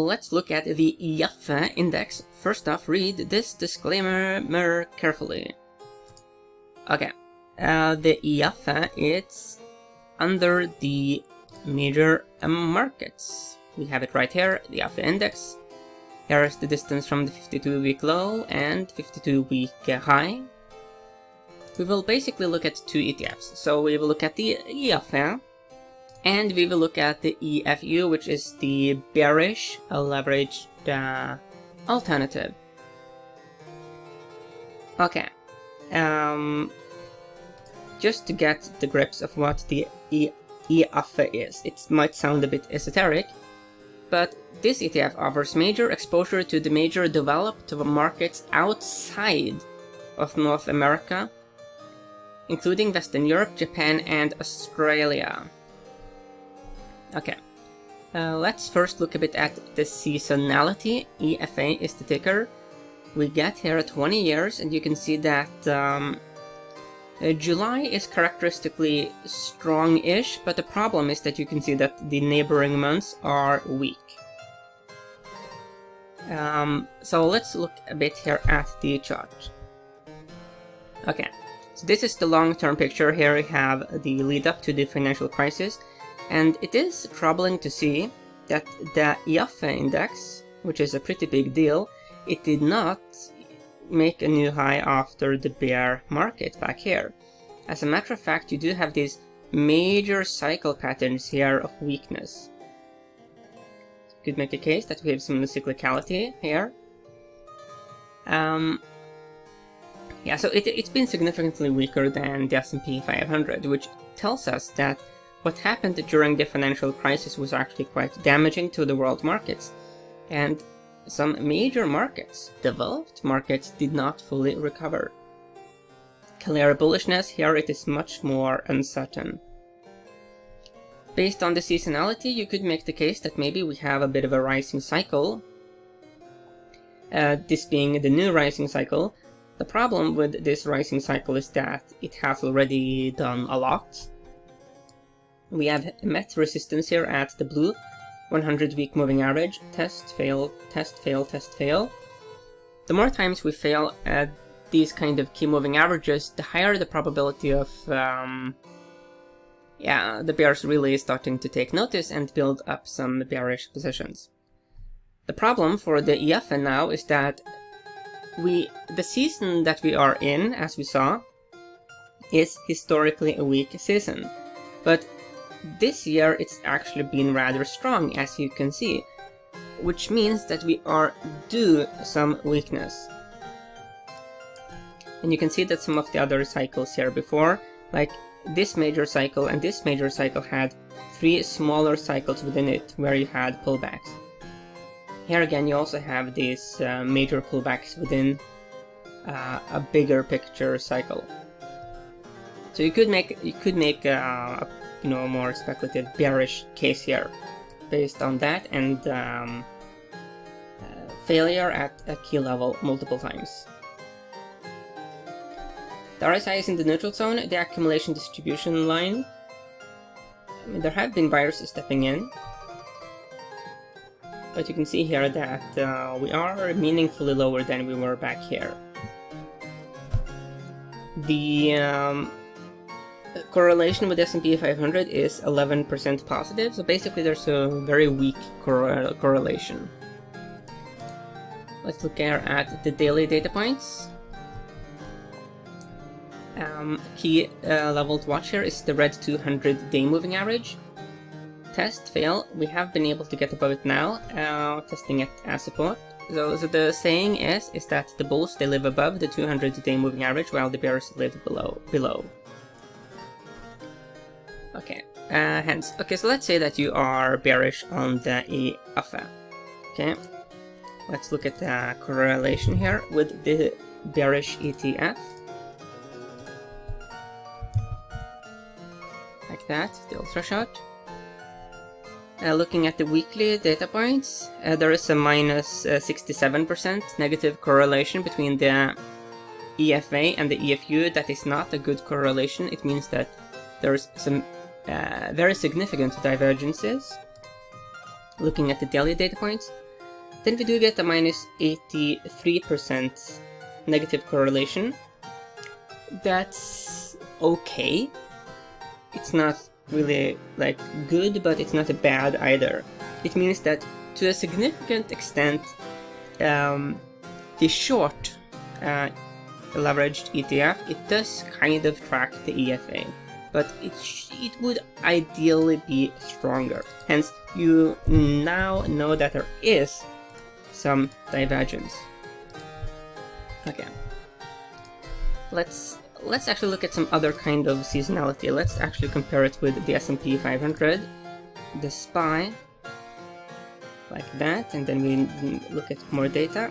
let's look at the EFA index. First off, read this disclaimer carefully. Okay, the EFA, it's under the major markets. We have it right here, the EFA index. Here is the distance from the 52-week low and 52-week high. We will basically look at two ETFs. So we will look at the EFA, and we will look at the EFU, which is the bearish leveraged alternative. Okay, just to get the grips of what the EFA is, it might sound a bit esoteric, but this ETF offers major exposure to the major developed markets outside of North America, including Western Europe, Japan, and Australia. Okay, let's first look a bit at the seasonality. EFA is the ticker. We get here 20 years, and you can see that July is characteristically strong-ish, but the problem is that you can see that the neighboring months are weak. So let's look a bit here at the chart. Okay, so this is the long-term picture. Here we have the lead-up to the financial crisis, and it is troubling to see that the EFA index, which is a pretty big deal, it did not make a new high after the bear market back here. As a matter of fact, you do have these major cycle patterns here of weakness. Could make a case that we have some cyclicality here. Yeah, so it's been significantly weaker than the S&P 500, which tells us that what happened during the financial crisis was actually quite damaging to the world markets. And some major markets, developed markets, did not fully recover. Clear bullishness, here it is much more uncertain. Based on the seasonality, you could make the case that maybe we have a bit of a rising cycle, this being the new rising cycle. The problem with this rising cycle is that it has already done a lot. We have met resistance here at the blue 100-week moving average. Test, fail, test, fail, test, fail. The more times we fail at these kind of key moving averages, the higher the probability of the bears really starting to take notice and build up some bearish positions. The problem for the EFA now is that the season that we are in, as we saw, is historically a weak season. But this year it's actually been rather strong, as you can see, which means that we are due some weakness. And you can see that some of the other cycles here before, like this major cycle and this major cycle, had 3 smaller cycles within it where you had pullbacks. Here again you also have these major pullbacks within a bigger picture cycle. So you could make a more speculative bearish case here based on that and failure at a key level multiple times. The RSI is in the neutral zone, the accumulation distribution line. I mean, there have been buyers stepping in, but you can see here that we are meaningfully lower than we were back here. The correlation with S&P 500 is 11% positive, so basically there's a very weak correlation. Let's look here at the daily data points. Key level to watch here is the red 200-day moving average. Test, fail. We have been able to get above it now, testing it as support. So the saying is that the bulls, they live above the 200-day moving average, while the bears live below. Okay, okay, so let's say that you are bearish on the EFA. Okay, let's look at the correlation here with the bearish ETF. Like that, the ultra shot. Looking at the weekly data points, there is a minus 67% negative correlation between the EFA and the EFU. That is not a good correlation. It means that there's some very significant divergences. looking at the daily data points, then we do get a minus 83% negative correlation. That's okay. It's not really like good, but it's not bad either. It means that to a significant extent, the short leveraged ETF, it does kind of track the EFA, but it would ideally be stronger. Hence, you now know that there is some divergence. Okay, let's actually look at some other kind of seasonality. Let's actually compare it with the S&P 500, the SPY, like that, and then we look at more data.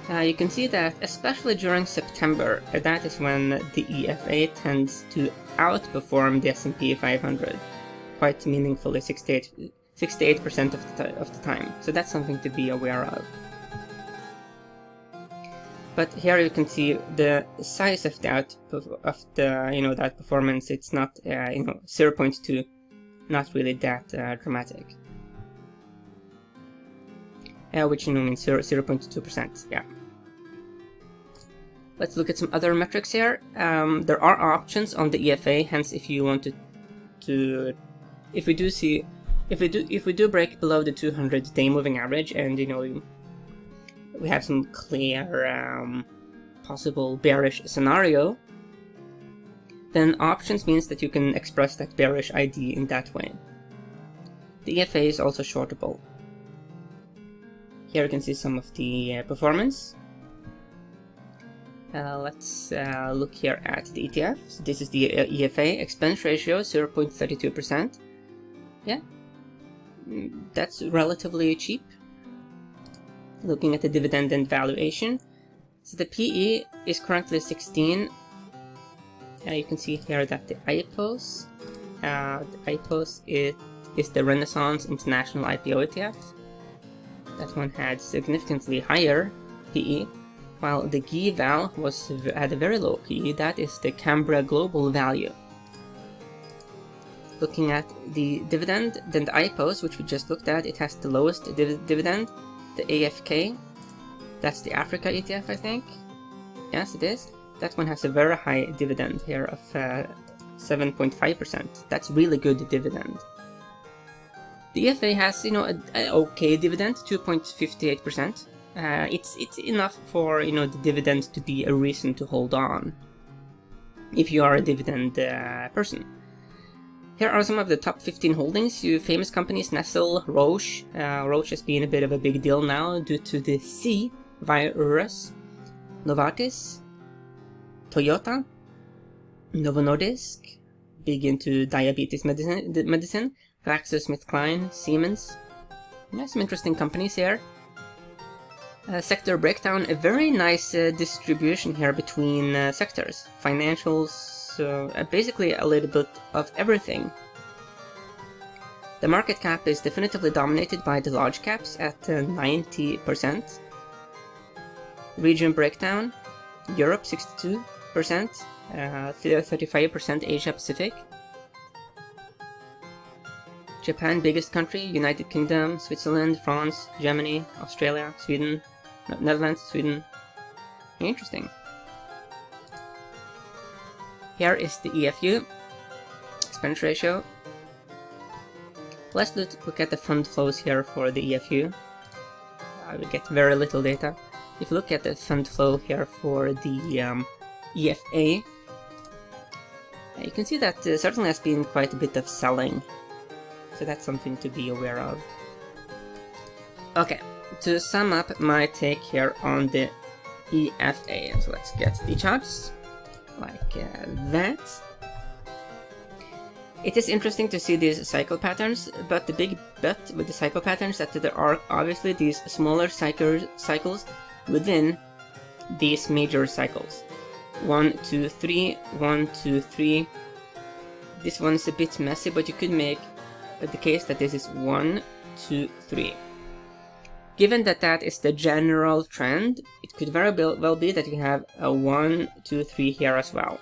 You can see that, especially during September, that is when the EFA tends to outperform the S&P 500 quite meaningfully, 68% of the time. So that's something to be aware of. But here you can see the size of that that performance. It's not 0.2, not really that dramatic. Which means 0.2%. Yeah. Let's look at some other metrics here. There are options on the EFA. Hence, if you wanted to, if we do break below the 200-day moving average, and we have some clear possible bearish scenario, then options means that you can express that bearish ID in that way. The EFA is also shortable. Here you can see some of the performance. Let's look here at the ETF. So this is the EFA expense ratio, 0.32%. Yeah, that's relatively cheap. Looking at the dividend and valuation, so the PE is currently 16. You can see here that the IPOS, is the Renaissance International IPO ETF. That one had significantly higher PE, while the GVAL had a very low PE. That is the Cambria Global Value. Looking at the dividend, then the IPOS, which we just looked at, it has the lowest dividend. The AFK, that's the Africa ETF, I think. Yes, it is. That one has a very high dividend here of 7.5%. That's really good dividend. The EFA has, an okay dividend, 2.58%. It's enough for, the dividend to be a reason to hold on, if you are a dividend person. Here are some of the top 15 holdings. Famous companies: Nestle, Roche. Roche has been a bit of a big deal now due to the C virus. Novartis, Toyota, Novo Nordisk, big into diabetes medicine. GlaxoSmithKline, Siemens. Some interesting companies here. Sector breakdown, a very nice distribution here between sectors. Financials, basically a little bit of everything. The market cap is definitively dominated by the large caps at 90%. Region breakdown, Europe 62%, 35% Asia Pacific. Japan, biggest country, United Kingdom, Switzerland, France, Germany, Australia, Sweden, Netherlands, Sweden. Interesting. Here is the EFU, expense ratio. Let's look at the fund flows here for the EFU. I will get very little data. If you look at the fund flow here for the EFA, you can see that there certainly has been quite a bit of selling. So that's something to be aware of. Okay, to sum up my take here on the EFA, so let's get the charts like that. It is interesting to see these cycle patterns, but the big bet with the cycle patterns is that there are obviously these smaller cycles within these major cycles. 1, 2, 3, 1, 2, 3. This one is a bit messy, but you could make the case that this is 1, 2, 3. Given that that is the general trend, it could very well be that you have a 1, 2, 3 here as well.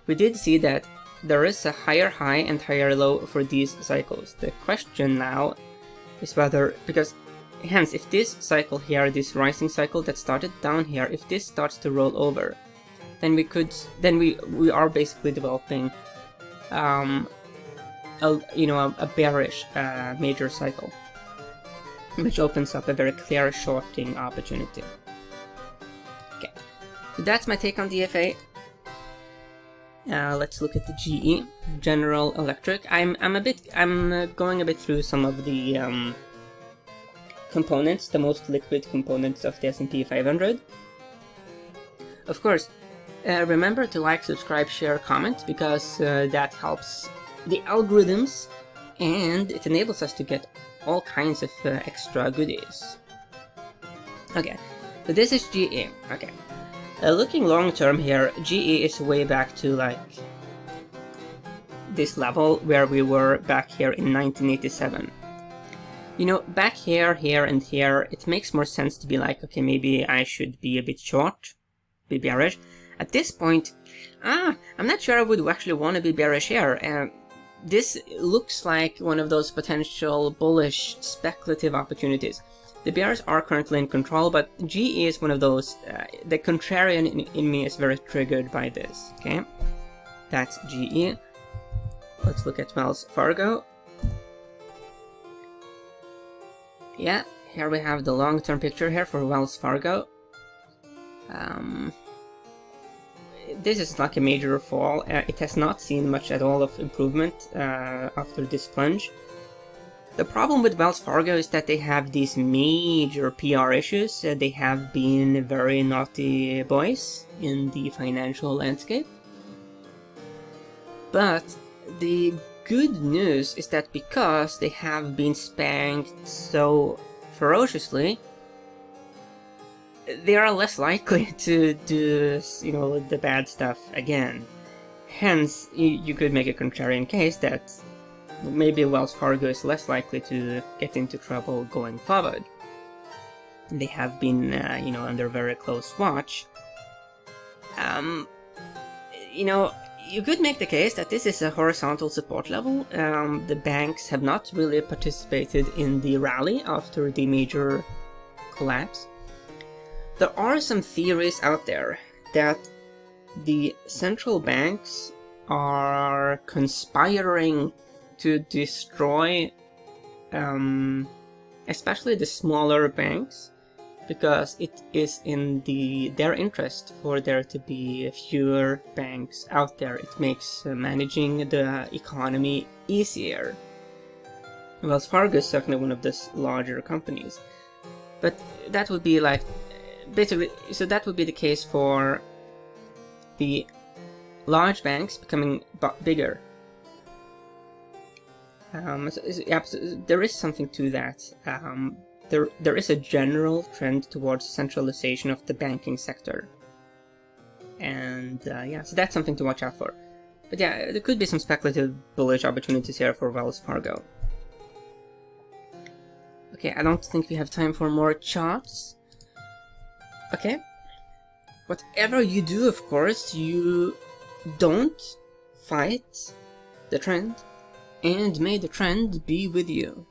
We did see that there is a higher high and higher low for these cycles. The question now is whether, because hence if this cycle here, this rising cycle that started down here, if this starts to roll over, then we are basically developing a bearish major cycle, which opens up a very clear shorting opportunity. Okay, so that's my take on the EFA. Let's look at the GE, General Electric. I'm going a bit through some of the components, the most liquid components of the S&P 500. Of course, remember to like, subscribe, share, comment, because that helps the algorithms and it enables us to get all kinds of extra goodies. Okay, so this is GE. Okay. Looking long term here, GE is way back to like this level where we were back here in 1987. You know, back here, here, and here, it makes more sense to be like, okay, maybe I should be a bit short, be bearish. At this point, I'm not sure I would actually want to be bearish here. This looks like one of those potential bullish speculative opportunities. The bears are currently in control, but GE is one of those, the contrarian in me is very triggered by this, okay? That's GE. Let's look at Wells Fargo. Yeah, here we have the long-term picture here for Wells Fargo. This is like a major fall. It has not seen much at all of improvement after this plunge. The problem with Wells Fargo is that they have these major PR issues. They have been very naughty boys in the financial landscape. But the good news is that because they have been spanked so ferociously, they are less likely to do, the bad stuff again. Hence, you could make a contrarian case that maybe Wells Fargo is less likely to get into trouble going forward. They have been, under very close watch. You could make the case that this is a horizontal support level. The banks have not really participated in the rally after the major collapse. There are some theories out there that the central banks are conspiring to destroy especially the smaller banks, because it is in their interest for there to be fewer banks out there. It makes managing the economy easier. Wells Fargo is certainly one of the larger companies, but that would be like basically, so that would be the case for the large banks becoming bigger. There is something to that. There is a general trend towards centralization of the banking sector. And so that's something to watch out for. But yeah, there could be some speculative bullish opportunities here for Wells Fargo. Okay, I don't think we have time for more charts. Okay. Whatever you do, of course, you don't fight the trend, and may the trend be with you.